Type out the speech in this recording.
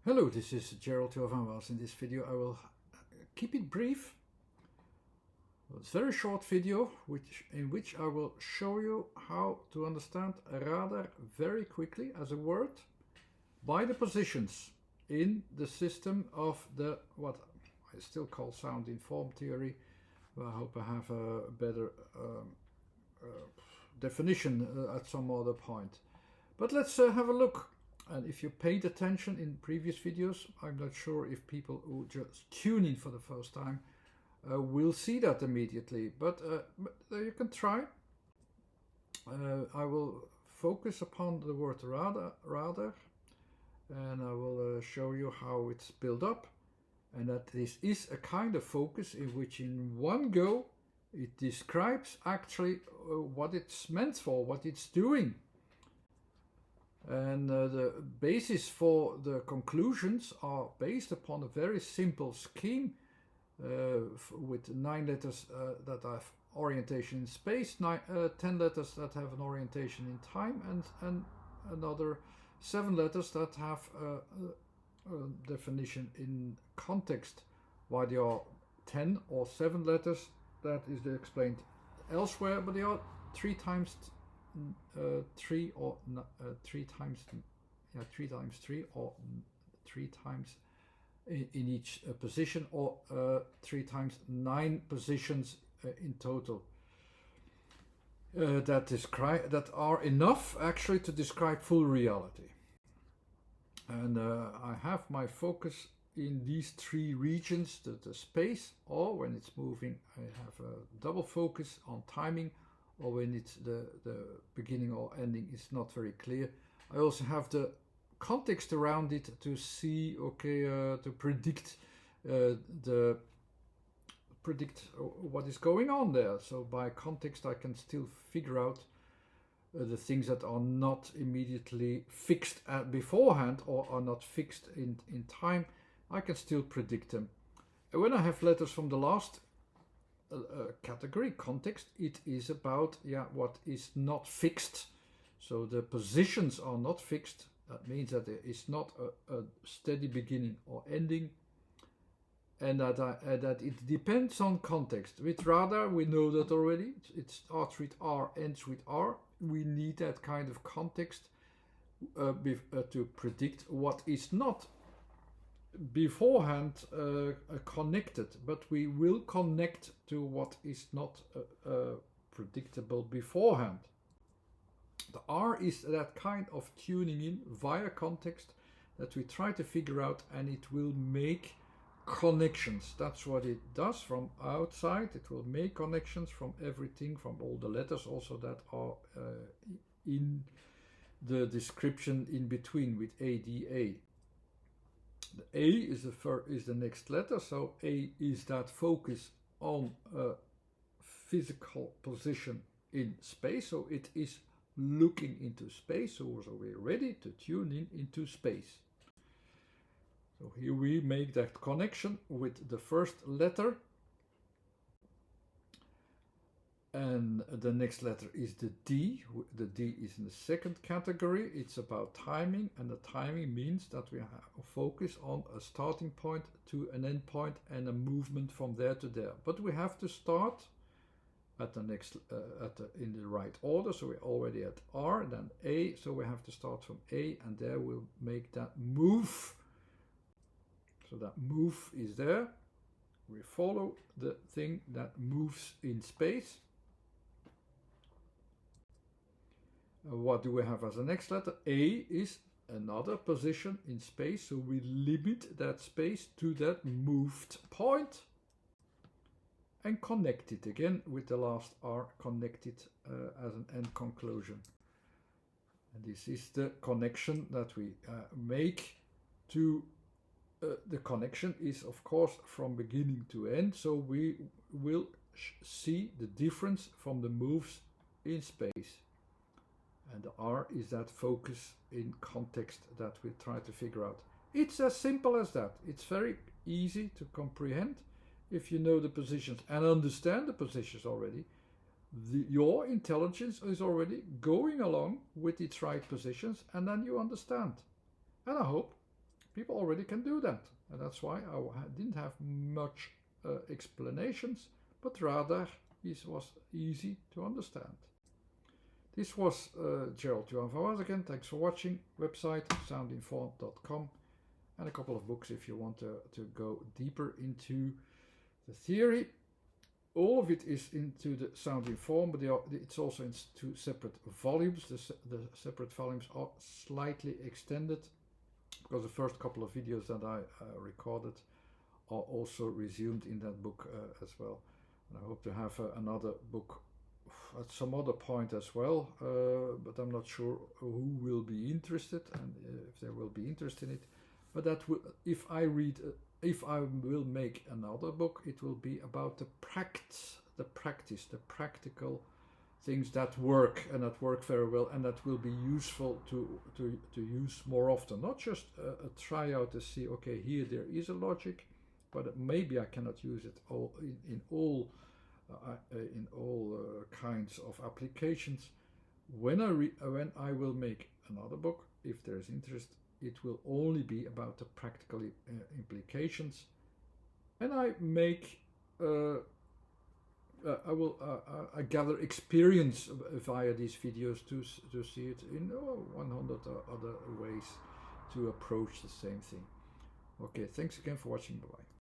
Hello, this is Gerald van Waals. In this video I will keep it brief. It's a very short video in which I will show you how to understand a radar very quickly as a word by the positions in the system of the what I still call sound informed theory. I hope I have a better definition at some other point. But let's have a look. And if you paid attention in previous videos, I'm not sure if people who just tune in for the first time will see that immediately, but you can try. I will focus upon the word radar, and I will show you how it's built up, and that this is a kind of focus in which in one go it describes actually what it's meant for, what it's doing. And the basis for the conclusions are based upon a very simple scheme with 9 letters that have orientation in space, 10 letters that have an orientation in time, and another 7 letters that have a definition in context. Why there are 10 or 7 letters, that is explained elsewhere, but there are 3 times 3 or 3 times 3 or 3 times in each position, or 3 times 9 positions in total that are enough actually to describe full reality. And I have my focus in these 3 regions, the space, or when it's moving I have a double focus on timing, or when it's the beginning or ending is not very clear. I also have the context around it to see, to predict what is going on there. So by context I can still figure out the things that are not immediately fixed beforehand or are not fixed in time. I can still predict them. And when I have letters from the last category, context, it is about what is not fixed. So the positions are not fixed. That means that there is not a steady beginning or ending, and that it depends on context. With radar we know that already. It starts with R, ends with R. We need that kind of context to predict what is not beforehand connected, but we will connect to what is not predictable beforehand. The R is that kind of tuning in via context that we try to figure out, and it will make connections. That's what it does from outside. It will make connections from everything, from all the letters also that are in the description in between with A, D, A. The A is the next letter, so A is that focus on a physical position in space, so it is looking into space, so we're ready to tune in into space. So here we make that connection with the first letter, and the next letter is the D. The D is in the second category. It's about timing, and the timing means that we focus on a starting point to an end point and a movement from there to there. But we have to start at the next in the right order. So we're already at R, then A. So we have to start from A, and there we'll make that move. So that move is there. We follow the thing that moves in space. What do we have as the next letter? A is another position in space, so we limit that space to that moved point and connect it again with the last R, connect it as an end conclusion. And this is the connection that we make to the connection is of course from beginning to end, so we will see the difference from the moves in space. And the R is that focus in context that we try to figure out. It's as simple as that. It's very easy to comprehend if you know the positions and understand the positions already. Your intelligence is already going along with its right positions, and then you understand. And I hope People already can do that, and that's why I didn't have much explanations, but rather it was easy to understand. This was Gerald Johan van Was again. Thanks for watching. Website soundinformed.com, and a couple of books if you want to go deeper into the theory. All of it is into the Sound Informed, but it's also in two separate volumes. The separate volumes are slightly extended because the first couple of videos that I recorded are also resumed in that book as well. And I hope to have another book at some other point as well, but I'm not sure who will be interested and if there will be interest in it. But that will, if I will make another book, it will be about the practical things that work and that work very well and that will be useful to use more often. Not just a tryout to see, okay, here there is a logic, but maybe I cannot use it all in all kinds of applications. When I will make another book, if there is interest, it will only be about the practical implications, and I make I gather experience via these videos to see it in 100 other ways to approach the same thing. Okay, thanks again for watching. Bye bye.